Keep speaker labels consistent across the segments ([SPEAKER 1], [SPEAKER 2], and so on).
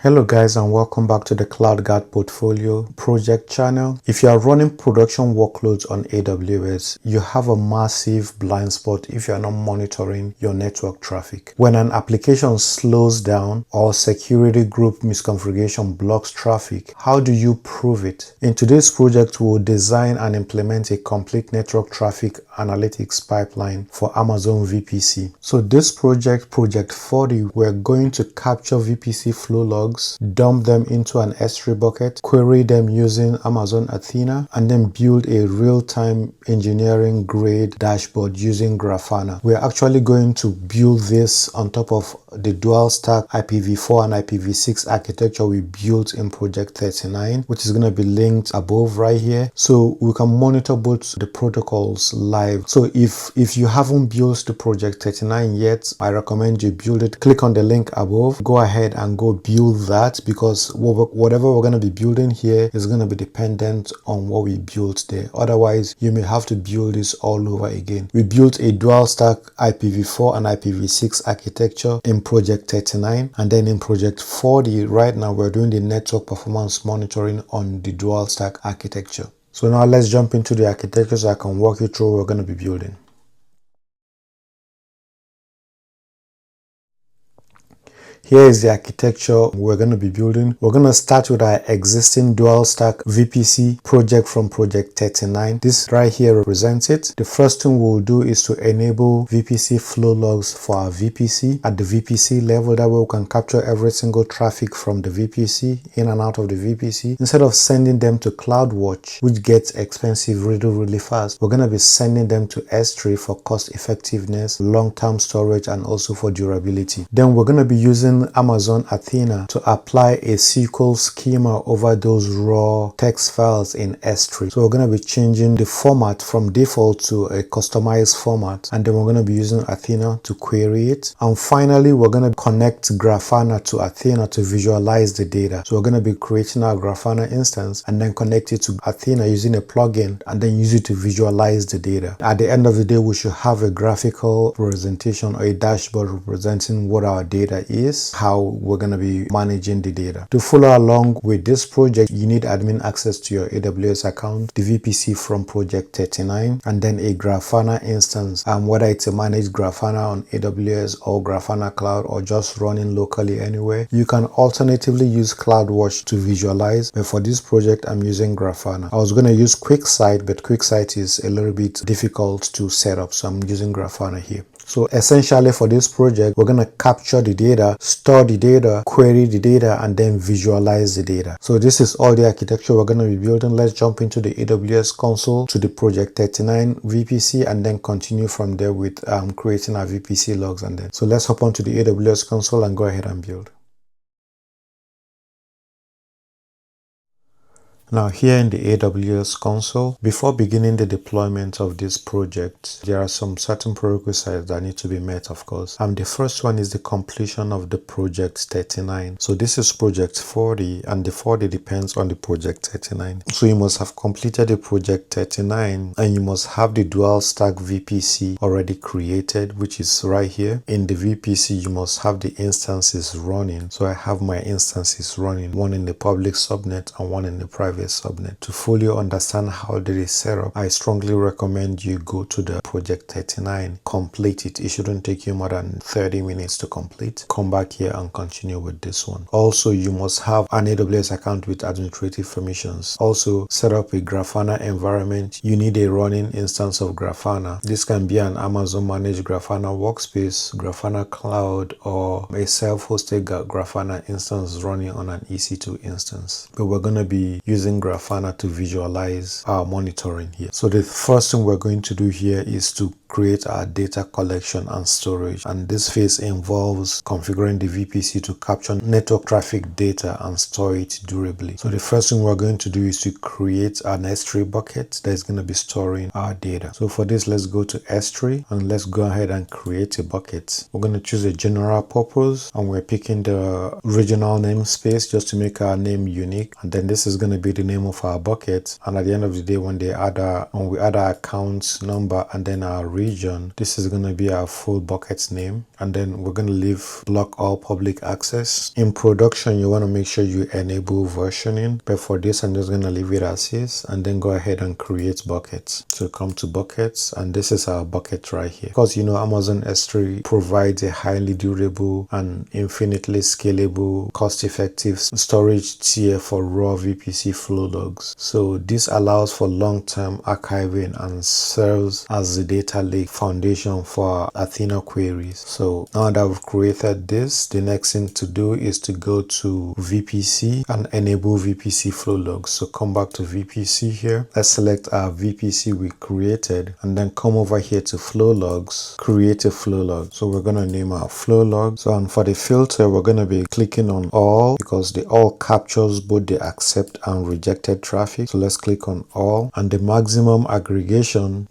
[SPEAKER 1] Hello guys, and welcome back to the CloudGuard Portfolio Project channel. If you are running production workloads on AWS, you have a massive blind spot if you are not monitoring your network traffic. When an application slows down or security group misconfiguration blocks traffic, how do you prove it? In today's project, we will design and implement a complete network traffic analytics pipeline for Amazon VPC. So this project 40, we're going to capture VPC flow logs, dump them into an S3 bucket, query them using Amazon Athena, and then build a real-time engineering grade dashboard using Grafana. We're actually going to build this on top of the dual stack IPv4 and IPv6 architecture we built in project 39, which is going to be linked above right here, so we can monitor both the protocols live. So if you haven't built the project 39 yet, I recommend you build it. Click on the link above, go ahead and go build that, because whatever we're going to be building here is going to be dependent on what we built there. Otherwise, you may have to build this all over again. We built a dual stack IPv4 and IPv6 architecture in project 39, and then in project 40 right now we're doing the network performance monitoring on the dual stack architecture. So now let's jump into the architecture so I can walk you through what we're going to be building. Here is the architecture we're going to be building. We're going to start with our existing dual stack VPC project from project 39. This right here represents it. The first thing we'll do is to enable VPC flow logs for our VPC at the VPC level. That way we can capture every single traffic from the VPC, in and out of the VPC. Instead of sending them to CloudWatch, which gets expensive really fast, we're going to be sending them to S3 for cost effectiveness, long-term storage, and also for durability. Then we're going to be using Amazon Athena to apply a SQL schema over those raw text files in S3. So we're going to be changing the format from default to a customized format, and then we're going to be using Athena to query it. And finally, we're going to connect Grafana to Athena to visualize the data. So we're going to be creating our Grafana instance and then connect it to Athena using a plugin, and then use it to visualize the data. At the end of the day, we should have a graphical representation or a dashboard representing what our data is, how we're going to be managing the data. To follow along with this project, you need admin access to your AWS account, the VPC from project 39, and then a Grafana instance, whether it's a managed Grafana on AWS or Grafana Cloud or just running locally anywhere. You can alternatively use CloudWatch to visualize, but for this project I'm using Grafana. I was going to use QuickSight, but QuickSight is a little bit difficult to set up, so I'm using Grafana here. So essentially for this project, we're going to capture the data, store the data, query the data, and then visualize the data. So this is all the architecture we're going to be building. Let's jump into the AWS console to the project 39 VPC, and then continue from there with creating our VPC logs. And then so let's hop onto the AWS console and go ahead and build. Now here in the AWS console, before beginning the deployment of this project, there are some certain prerequisites that need to be met, of course. The first one is the completion of the project 39. So this is project 40, and the 40 depends on the project 39. So you must have completed the project 39, and you must have the dual stack VPC already created, which is right here. In the VPC, you must have the instances running. So I have my instances running, one in the public subnet and one in the private subnet. To fully understand how this is set up, I strongly recommend you go to the project 39, complete it. It shouldn't take you more than 30 minutes to complete. Come back here and continue with this one. Also, you must have an AWS account with administrative permissions. Also, set up a Grafana environment. You need a running instance of Grafana. This can be an Amazon managed Grafana workspace, Grafana Cloud, or a self-hosted Grafana instance running on an EC2 instance. But we're going to be using Grafana to visualize our monitoring here. So the first thing we're going to do here is to create our data collection and storage, and this phase involves configuring the VPC to capture network traffic data and store it durably. So the first thing we're going to do is to create an S3 bucket that is going to be storing our data. So for this, let's go to S3 and let's go ahead and create a bucket. We're going to choose a general purpose, and we're picking the regional namespace just to make our name unique, and then this is going to be the the name of our bucket, and at the end of the day, when we add our account number and then our region, this is going to be our full bucket name. And then we're going to leave block all public access. In production, you want to make sure you enable versioning, but for this I'm just going to leave it as is, and then go ahead and create buckets. So come to buckets, and this is our bucket right here. Because you know, Amazon S3 provides a highly durable and infinitely scalable, cost-effective storage tier for raw VPC flow logs. So this allows for long-term archiving and serves as the data lake foundation for Athena queries. So now that we've created this, the next thing to do is to go to VPC and enable VPC flow logs. So come back to VPC here. Let's select our VPC we created, and then come over here to flow logs, create a flow log. So we're going to name our flow log. So, and for the filter, we're going to be clicking on all, because the all captures both the accept and rejected traffic. So let's click on all, and the maximum aggregation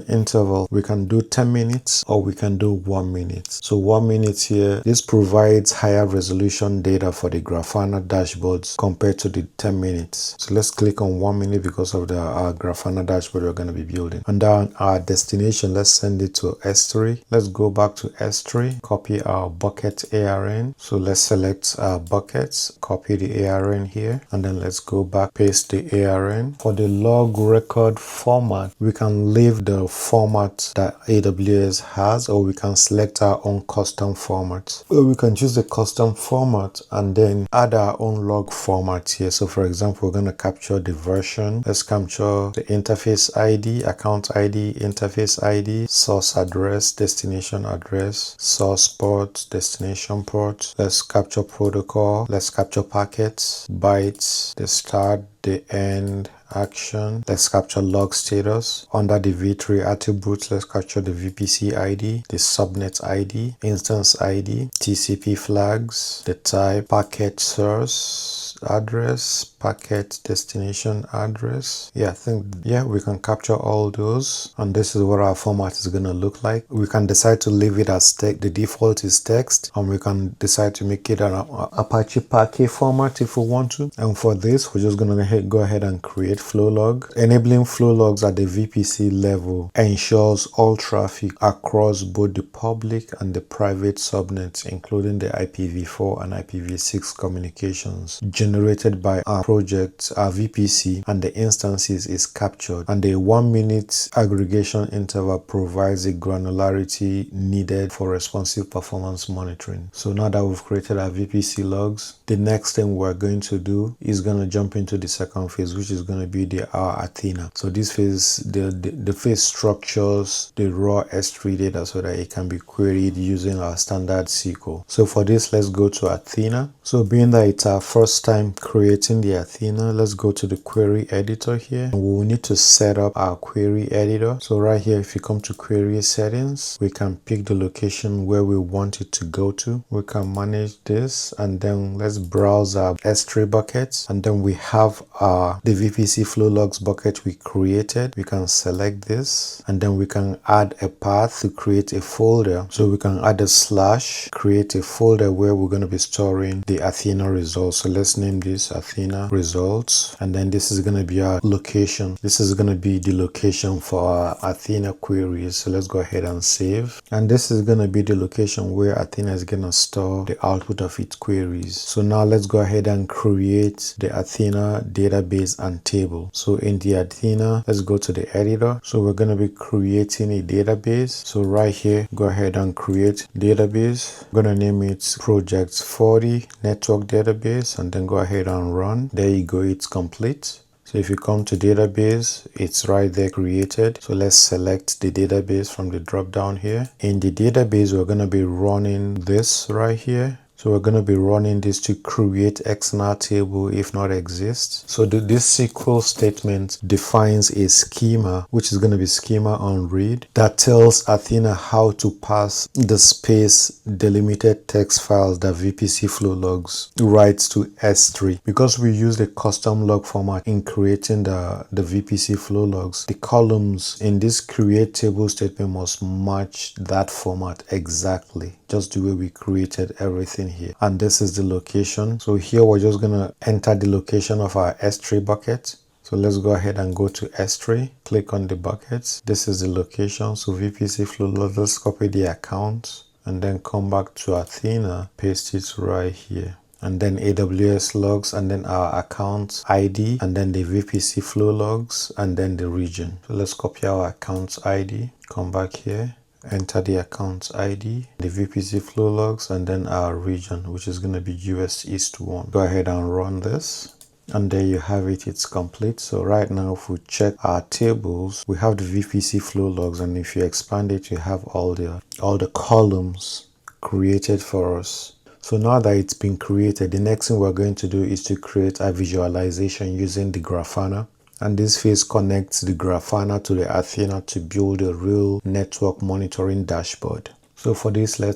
[SPEAKER 1] interval, we can do 10 minutes or we can do 1 minute. So 1 minute here, this provides higher resolution data for the Grafana dashboards compared to the 10 minutes. So let's click on 1 minute because of our Grafana dashboard we're going to be building. And then our destination, let's send it to S3. Let's go back to S3, copy our bucket ARN. So let's select our buckets, copy the ARN here, and then let's go back, paste the ARN. For the log record format, we can leave the format that AWS has, or we can select our own custom format. Or we can choose the custom format and then add our own log format here. So for example, we're going to capture the version. Let's capture the interface ID, account ID, interface ID, source address, destination address, source port, destination port. Let's capture protocol. Let's capture packets, bytes, the start, the end, action. Let's capture log status. Under the V3 attributes, let's capture the VPC ID, the subnet ID, instance ID, TCP flags, the type, packet source address, packet destination address. I think we can capture all those, and this is what our format is going to look like. We can decide to leave it as text. The default is text, and we can decide to make it an Apache Parquet format if we want to. And for this, we're just going to go ahead and create flow log. Enabling flow logs at the VPC level ensures all traffic across both the public and the private subnets, including the IPv4 and IPv6 communications generated by our project, our VPC, and the instances is captured, and the 1 minute aggregation interval provides the granularity needed for responsive performance monitoring. So now that we've created our VPC logs, the next thing we're going to do is going to jump into the second phase, which is going to be our Athena. So this phase, the phase structures the raw S3 data so that it can be queried using our standard SQL. So for this, let's go to Athena. So being that it's our first time creating the Athena, let's go to the query editor here, and we will need to set up our query editor. So right here, if you come to query settings, we can pick the location where we want it to go to. We can manage this, and then let's browse our S3 buckets, and then we have the VPC flow logs bucket we created. We can select this, and then we can add a path to create a folder. So we can add a slash, create a folder where we're going to be storing the Athena results. So let's name this Athena results, and then this is going to be our location. This is going to be the location for our Athena queries. So let's go ahead and save, and this is going to be the location where Athena is going to store the output of its queries. So now let's go ahead and create the Athena database and table. So in the Athena, let's go to the editor. So we're going to be creating a database. So right here, go ahead and create database. I'm going to name it project 40 network database, and then go ahead and run. There you go, it's complete. So if you come to database, it's right there created. So let's select the database from the drop down here. In the database, we're going to be running this right here. So we're going to be running this to create XNAR table if not exists. So this SQL statement defines a schema, which is going to be schema on read, that tells Athena how to pass the space delimited text files that VPC flow logs writes to S3. Because we use the custom log format in creating the VPC flow logs, the columns in this create table statement must match that format exactly, just the way we created everything everything here. And this is the location. So here we're just going to enter the location of our S3 bucket. So let's go ahead and go to S3, click on the buckets. This is the location. So VPC Flow Log, let's copy the account and then come back to Athena, paste it right here. And then AWS logs, and then our account ID, and then the VPC flow logs, and then the region. So let's copy our account ID, come back here, enter the account ID, the VPC flow logs, and then our region, which is going to be US East 1. Go ahead and run this. And there you have it, it's complete. So right now, if we check our tables, we have the VPC flow logs, and if you expand it, you have all the columns created for us. So now that it's been created, the next thing we're going to do is to create a visualization using the Grafana. And this phase connects the Grafana to the Athena to build a real network monitoring dashboard. So for this, I'm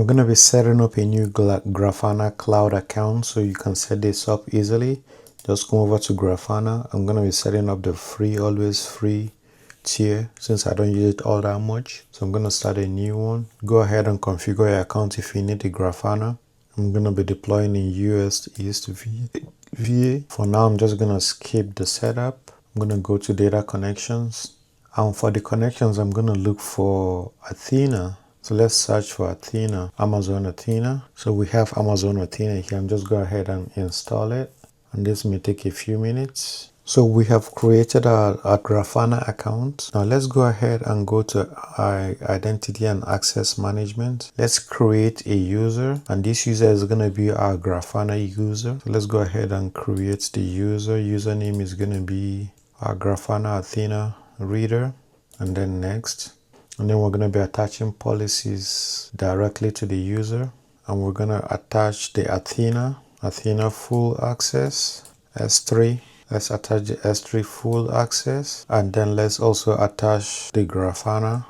[SPEAKER 1] going to be setting up a new Grafana cloud account so you can set this up easily. Just come over to Grafana. I'm going to be setting up the always free tier since I don't use it all that much. So I'm going to start a new one. Go ahead and configure your account if you need the Grafana. I'm going to be deploying in US East VA. For now, I'm just going to skip the setup. I'm going to go to data connections. And for the connections, I'm going to look for Athena. So let's search for Athena, Amazon Athena. So we have Amazon Athena here. I'm just go ahead and install it. And this may take a few minutes. So we have created our Grafana account. Now let's go ahead and go to our identity and access management. Let's create a user, and this user is going to be our Grafana user. So let's go ahead and create the user. Username is going to be our Grafana Athena reader, and then next. And then we're going to be attaching policies directly to the user, and we're going to attach the Athena full access S3. Let's attach the S3 full access, and then let's also attach the Grafana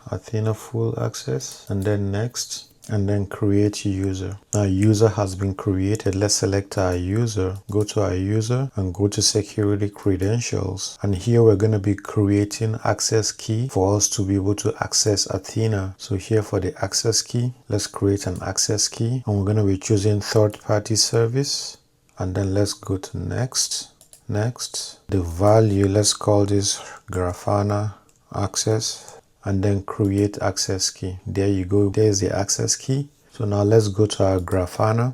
[SPEAKER 1] Athena full access, and then next, and then create user. Now user has been created. Let's select our user, go to our user and go to security credentials, and here we're going to be creating access key for us to be able to access Athena. So here for the access key, let's create an access key, and we're going to be choosing third-party service. And then let's go to next. The value, let's call this Grafana access, and then create access key. There you go. There's the access key. So now let's go to our Grafana,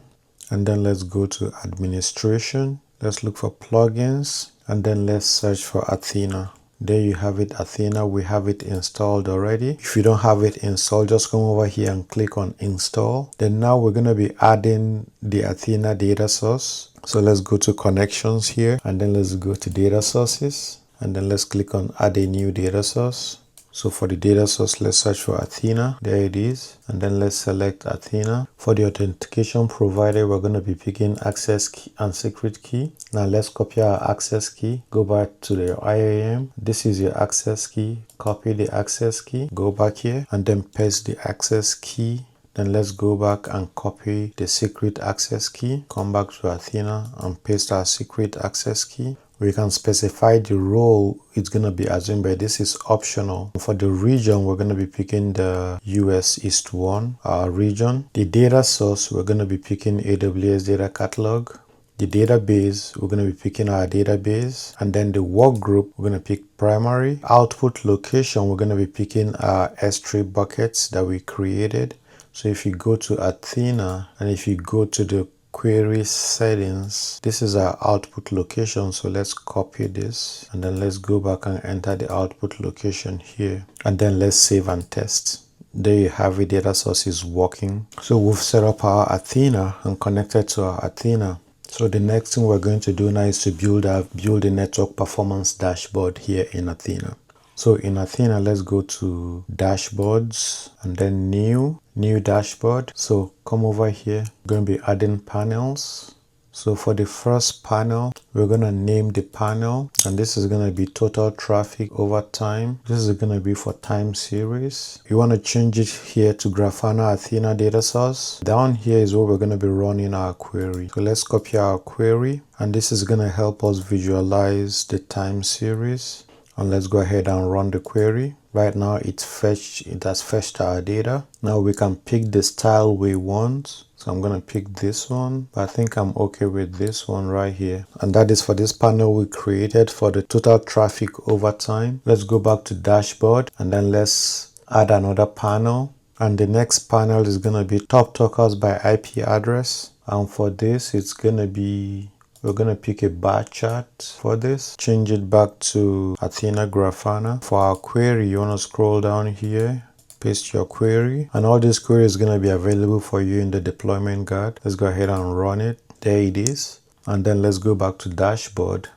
[SPEAKER 1] and then let's go to administration. Let's look for plugins, and then let's search for Athena. There you have it, Athena. We have it installed already. If you don't have it installed, just come over here and click on install. Then now we're going to be adding the Athena data source. So let's go to connections here, and then let's go to data sources, and then let's click on add a new data source. So for the data source, let's search for Athena. There it is. And then let's select Athena. For the authentication provider, we're going to be picking access key and secret key. Now let's copy our access key. Go back to the IAM. This is your access key. Copy the access key. Go back here and then paste the access key. Then let's go back and copy the secret access key. Come back to Athena and paste our secret access key. We can specify the role it's going to be assumed, but this is optional. For the region, we're going to be picking the US East 1, our region. The data source, we're going to be picking AWS Data Catalog. The database, we're going to be picking our database. And then the work group, we're going to pick primary. Output location, we're going to be picking our S3 buckets that we created. So if you go to Athena, and if you go to the query settings, this is our output location. So let's copy this, and then let's go back and enter the output location here, and then let's save and test. There you have it, data source is working. So we've set up our Athena and connected to our Athena. So the next thing we're going to do now is to build a network performance dashboard here in Athena. So in Athena, let's go to dashboards, and then new dashboard. So come over here, we're going to be adding panels. So for the first panel, we're going to name the panel, and this is going to be total traffic over time. This is going to be for time series. You want to change it here to Grafana Athena data source. Down here is where we're going to be running our query. So let's copy our query, and this is going to help us visualize the time series. And let's go ahead and run the query. Right now it has fetched our data. Now we can pick the style we want. So I'm going to pick this one, but I think I'm okay with this one right here. And that is for this panel we created for the total traffic over time. Let's go back to dashboard and then let's add another panel. And the next panel is going to be top talkers by IP address. And for this, it's going to be, we're going to pick a bar chart for this. Change it back to Athena Grafana. For our query, you want to scroll down here. Paste your query, and all this query is going to be available for you in the deployment guide. Let's go ahead and run it. There it is. And then let's go back to dashboard.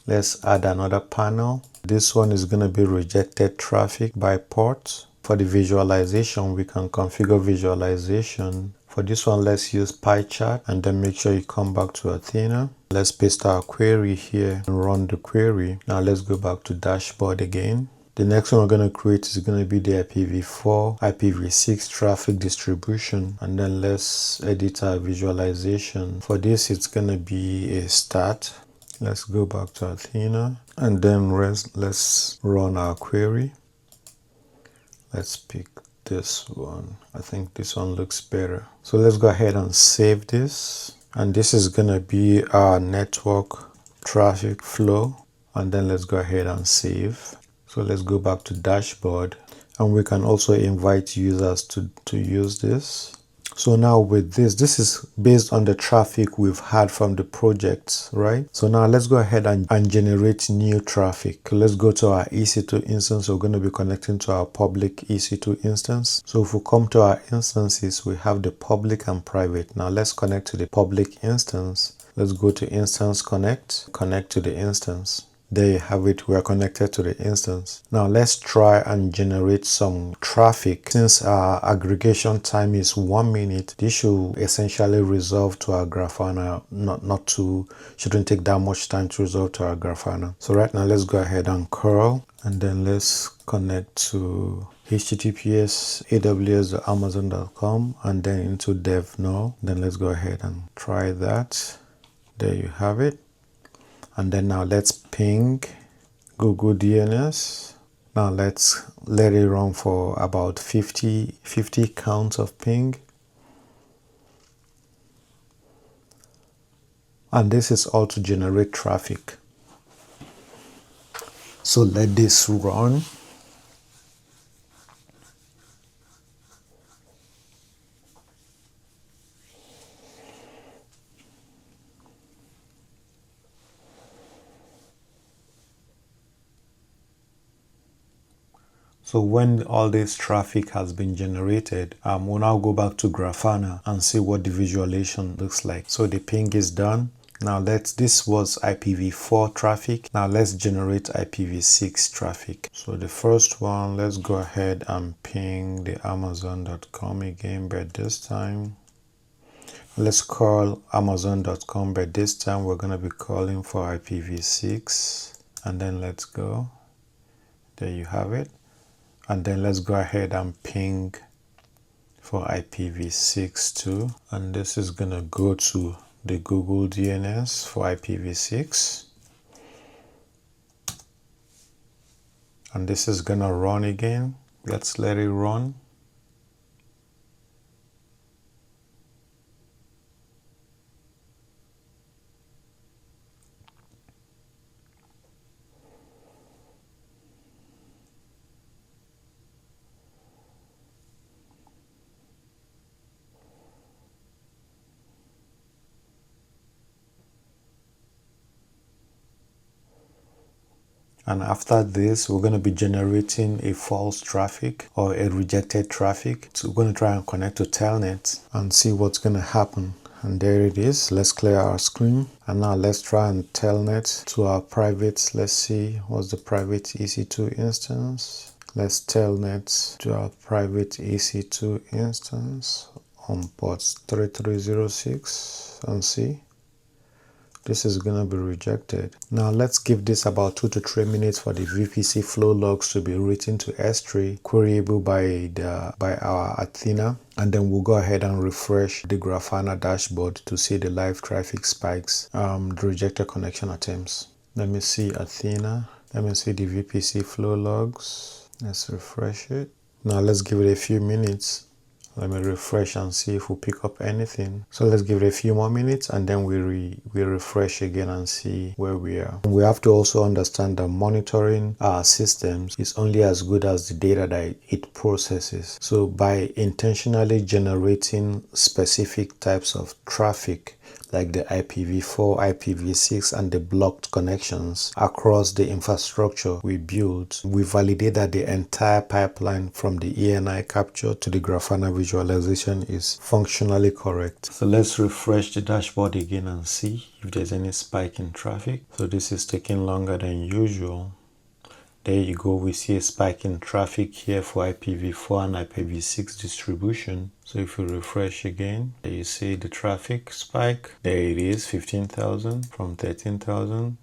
[SPEAKER 1] Let's add another panel. This one is going to be rejected traffic by port. For the visualization, we can configure visualization. For this one, let's use pie chart, and then make sure you come back to Athena. Let's paste our query here and run the query. Now let's go back to dashboard again. The next one we're going to create is going to be the IPv4, IPv6 traffic distribution. And then let's edit our visualization. For this, it's going to be a start. Let's go back to Athena. And then let's run our query. Let's pick this one. I think this one looks better. So let's go ahead and save this. And this is going to be our network traffic flow. And then let's go ahead and save. So let's go back to dashboard, and we can also invite users to use this. So now with this is based on the traffic we've had from the projects, right? So now let's go ahead and generate new traffic. Let's go to our EC2 instance. We're going to be connecting to our public EC2 instance. So if we come to our instances, we have the public and private. Now let's connect to the public instance. Let's go to instance connect to the instance. There you have it, we are connected to the instance. Now let's try and generate some traffic. Since our aggregation time is 1 minute, this should essentially resolve to our Grafana, shouldn't take that much time to resolve to our Grafana. So right now let's go ahead and curl, and then let's connect to https aws.amazon.com and then into dev now. Then let's go ahead and try that. There you have it. And then now let's ping Google DNS. Now let's let it run for about 50 counts of ping. And this is all to generate traffic. So let this run. So when all this traffic has been generated, we'll now go back to Grafana and see what the visualization looks like. So the ping is done. Now this was IPv4 traffic. Now let's generate IPv6 traffic. So the first one, let's go ahead and ping the amazon.com again, but this time let's call amazon.com, but this time we're going to be calling for IPv6, and then let's go. There you have it. And then let's go ahead and ping for IPv6 too. And this is going to go to the Google DNS for IPv6. And this is going to run again. Let's let it run. And after this, we're going to be generating a false traffic or a rejected traffic. So we're going to try and connect to Telnet and see what's going to happen. And there it is. Let's clear our screen. And now let's try and Telnet to our private. Let's see what's the private EC2 instance. Let's Telnet to our private EC2 instance on port 3306 and see. This is going to be rejected. Now let's give this about 2 to 3 minutes for the VPC flow logs to be written to S3, queryable by our Athena, and then we'll go ahead and refresh the Grafana dashboard to see the live traffic spikes, the rejected connection attempts. Let me see Athena. Let me see the VPC flow logs. Let's refresh it. Now let's give it a few minutes. Let me refresh and see if we pick up anything. So let's give it a few more minutes and then we refresh again and see where we are. We have to also understand that monitoring our systems is only as good as the data that it processes. So by intentionally generating specific types of traffic, like the IPv4, IPv6, and the blocked connections across the infrastructure we built, we validate that the entire pipeline from the ENI capture to the Grafana visualization is functionally correct. So let's refresh the dashboard again and see if there's any spike in traffic. So this is taking longer than usual. There you go, we see a spike in traffic here for IPv4 and IPv6 distribution. So if you refresh again, there you see the traffic spike. There it is, 15,000 from 13,000.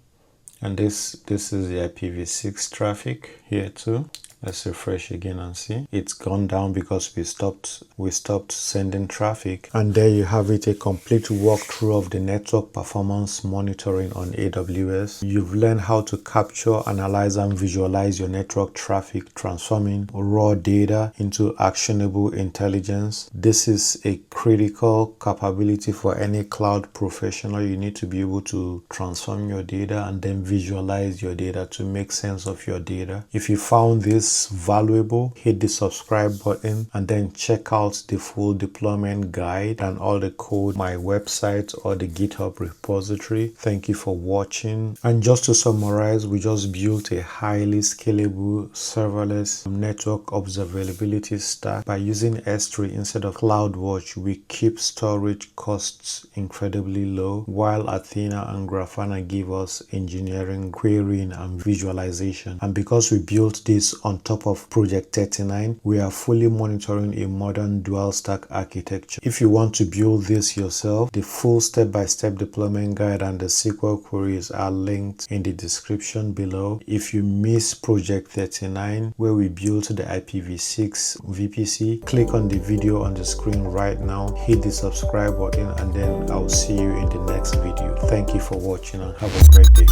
[SPEAKER 1] And this is the IPv6 traffic here too. Let's refresh again and see. It's gone down because we stopped sending traffic. And there you have it, a complete walkthrough of the network performance monitoring on AWS. You've learned how to capture, analyze, and visualize your network traffic, transforming raw data into actionable intelligence. This is a critical capability for any cloud professional. You need to be able to transform your data and then visualize your data to make sense of your data. If you found this valuable, hit the subscribe button and then check out the full deployment guide and all the code, my website or the GitHub repository. Thank you for watching. And just to summarize, we just built a highly scalable serverless network observability stack. By using S3 instead of CloudWatch, we keep storage costs incredibly low, while Athena and Grafana give us engineering, querying, and visualization. And because we built this on top of Project 39, we are fully monitoring a modern dual stack architecture. If you want to build this yourself, the full step-by-step deployment guide and the SQL queries are linked in the description below. If you miss Project 39, where we built the IPv6 VPC, click on the video on the screen right now, hit the subscribe button, and then I'll see you in the next video. Thank you for watching and have a great day.